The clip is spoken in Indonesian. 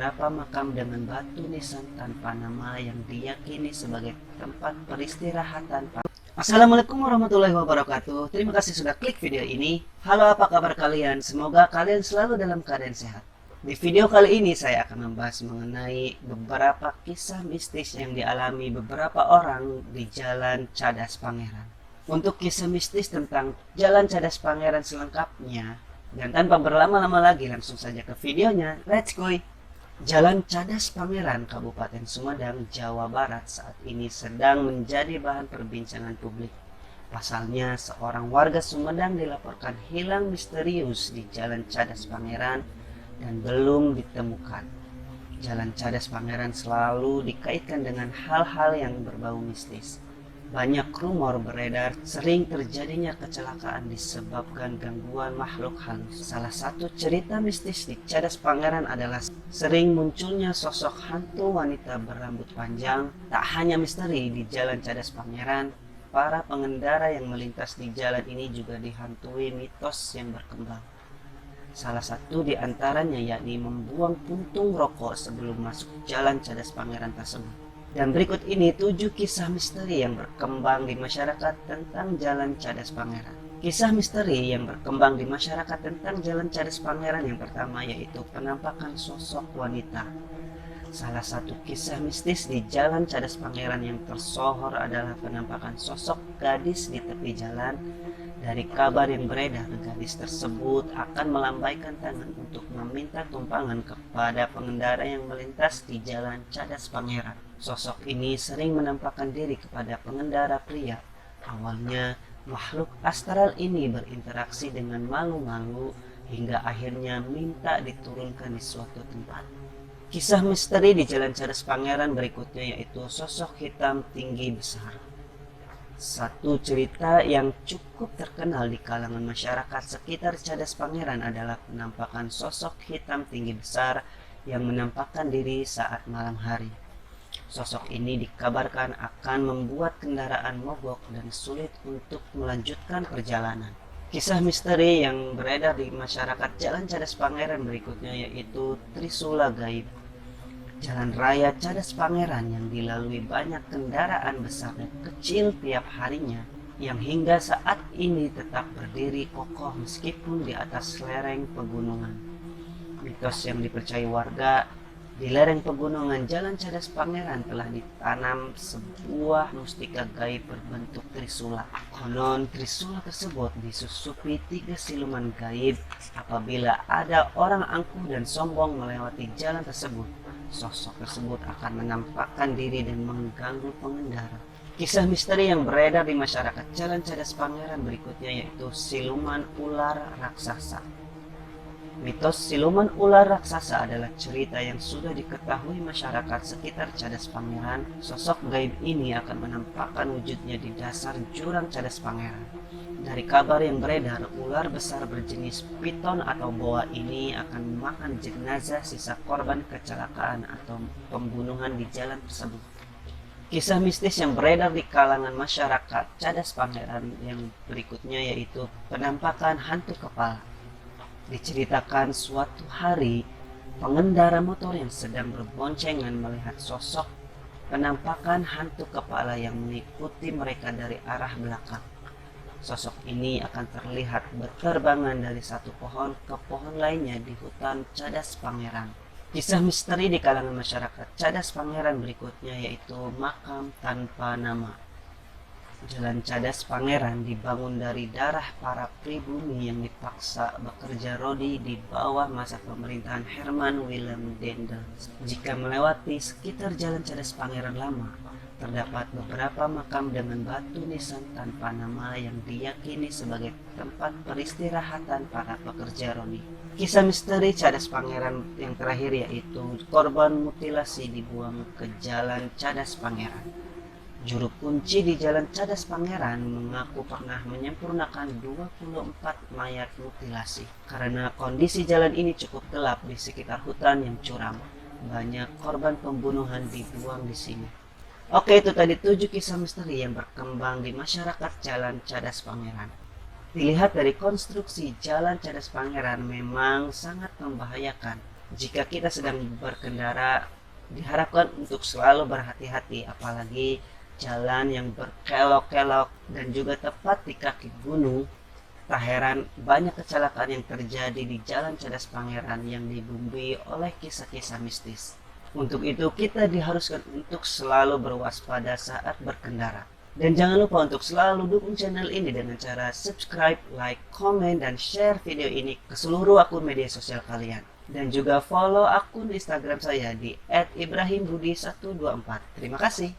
beberapa makam dengan batu nisan tanpa nama yang diyakini sebagai tempat peristirahatan. Assalamualaikum warahmatullahi wabarakatuh. Terima kasih sudah klik video ini. Halo, apa kabar kalian? Semoga kalian selalu dalam keadaan sehat. Di video kali ini saya akan membahas mengenai beberapa kisah mistis yang dialami beberapa orang di Jalan Cadas Pangeran. Untuk kisah mistis tentang Jalan Cadas Pangeran selengkapnya, dan tanpa berlama-lama lagi langsung saja ke videonya, let's go! Jalan Cadas Pangeran, Kabupaten Sumedang, Jawa Barat saat ini sedang menjadi bahan perbincangan publik. Pasalnya, seorang warga Sumedang dilaporkan hilang misterius di Jalan Cadas Pangeran dan belum ditemukan. Jalan Cadas Pangeran selalu dikaitkan dengan hal-hal yang berbau mistis. Banyak rumor beredar sering terjadinya kecelakaan disebabkan gangguan makhluk halus. Salah satu cerita mistis di Cadas Pangeran adalah sering munculnya sosok hantu wanita berambut panjang. Tak hanya misteri di Jalan Cadas Pangeran, para pengendara yang melintas di jalan ini juga dihantui mitos yang berkembang. Salah satu di antaranya yakni membuang puntung rokok sebelum masuk Jalan Cadas Pangeran tersebut. Dan berikut ini 7 kisah misteri yang berkembang di masyarakat tentang Jalan Cadas Pangeran. Kisah misteri yang berkembang di masyarakat tentang Jalan Cadas Pangeran yang pertama yaitu penampakan sosok wanita. Salah satu kisah mistis di Jalan Cadas Pangeran yang tersohor adalah penampakan sosok gadis di tepi jalan. Dari kabar yang beredar, gadis tersebut akan melambaikan tangan untuk meminta tumpangan kepada pengendara yang melintas di Jalan Cadas Pangeran. Sosok ini sering menampakkan diri kepada pengendara pria. Awalnya, makhluk astral ini berinteraksi dengan malu-malu hingga akhirnya minta diturunkan di suatu tempat. Kisah misteri di Jalan Cadas Pangeran berikutnya yaitu sosok hitam tinggi besar. Satu cerita yang cukup terkenal di kalangan masyarakat sekitar Cadas Pangeran adalah penampakan sosok hitam tinggi besar yang menampakkan diri saat malam hari. Sosok ini dikabarkan akan membuat kendaraan mogok dan sulit untuk melanjutkan perjalanan. Kisah misteri yang beredar di masyarakat Jalan Cadas Pangeran berikutnya yaitu Trisula Gaib. Jalan raya Cadas Pangeran yang dilalui banyak kendaraan besar dan kecil tiap harinya, yang hingga saat ini tetap berdiri kokoh meskipun di atas lereng pegunungan. Mitos yang dipercayai warga, di lereng pegunungan Jalan Cadas Pangeran telah ditanam sebuah mustika gaib berbentuk trisula. Konon trisula tersebut disusupi 3 siluman gaib. Apabila ada orang angkuh dan sombong melewati jalan tersebut, sosok tersebut akan menampakkan diri dan mengganggu pengendara. Kisah misteri yang beredar di masyarakat Jalan Cadas Pangeran berikutnya yaitu siluman ular raksasa. Mitos siluman ular raksasa adalah cerita yang sudah diketahui masyarakat sekitar Cadas Pangeran. Sosok gaib ini akan menampakkan wujudnya di dasar jurang Cadas Pangeran. Dari kabar yang beredar, ular besar berjenis piton atau boa ini akan memakan jenazah sisa korban kecelakaan atau pembunuhan di jalan tersebut. Kisah mistis yang beredar di kalangan masyarakat Cadas Pangeran yang berikutnya yaitu penampakan hantu kepala. Diceritakan suatu hari, pengendara motor yang sedang berboncengan melihat sosok penampakan hantu kepala yang mengikuti mereka dari arah belakang. Sosok ini akan terlihat berterbangan dari satu pohon ke pohon lainnya di hutan Cadas Pangeran. Kisah misteri di kalangan masyarakat Cadas Pangeran berikutnya yaitu makam tanpa nama. Jalan Cadas Pangeran dibangun dari darah para pribumi yang dipaksa bekerja rodi di bawah masa pemerintahan Herman Willem Dendels. Jika melewati sekitar Jalan Cadas Pangeran lama, terdapat beberapa makam dengan batu nisan tanpa nama yang diyakini sebagai tempat peristirahatan para pekerja rodi. Kisah misteri Cadas Pangeran yang terakhir yaitu korban mutilasi dibuang ke Jalan Cadas Pangeran. Juru kunci di Jalan Cadas Pangeran mengaku pernah menyempurnakan 24 mayat mutilasi. Karena kondisi jalan ini cukup gelap di sekitar hutan yang curam, banyak korban pembunuhan dibuang di sini. Oke, itu tadi 7 kisah misteri yang berkembang di masyarakat Jalan Cadas Pangeran. Dilihat dari konstruksi Jalan Cadas Pangeran memang sangat membahayakan. Jika kita sedang berkendara, diharapkan untuk selalu berhati-hati, apalagi jalan yang berkelok-kelok dan juga tepat di kaki gunung. Tak heran banyak kecelakaan yang terjadi di Jalan Cadas Pangeran yang dibumbui oleh kisah-kisah mistis. Untuk itu kita diharuskan untuk selalu berwaspada saat berkendara. Dan jangan lupa untuk selalu dukung channel ini dengan cara subscribe, like, komen, dan share video ini ke seluruh akun media sosial kalian. Dan juga follow akun Instagram saya di @ibrahimbudi124. Terima kasih.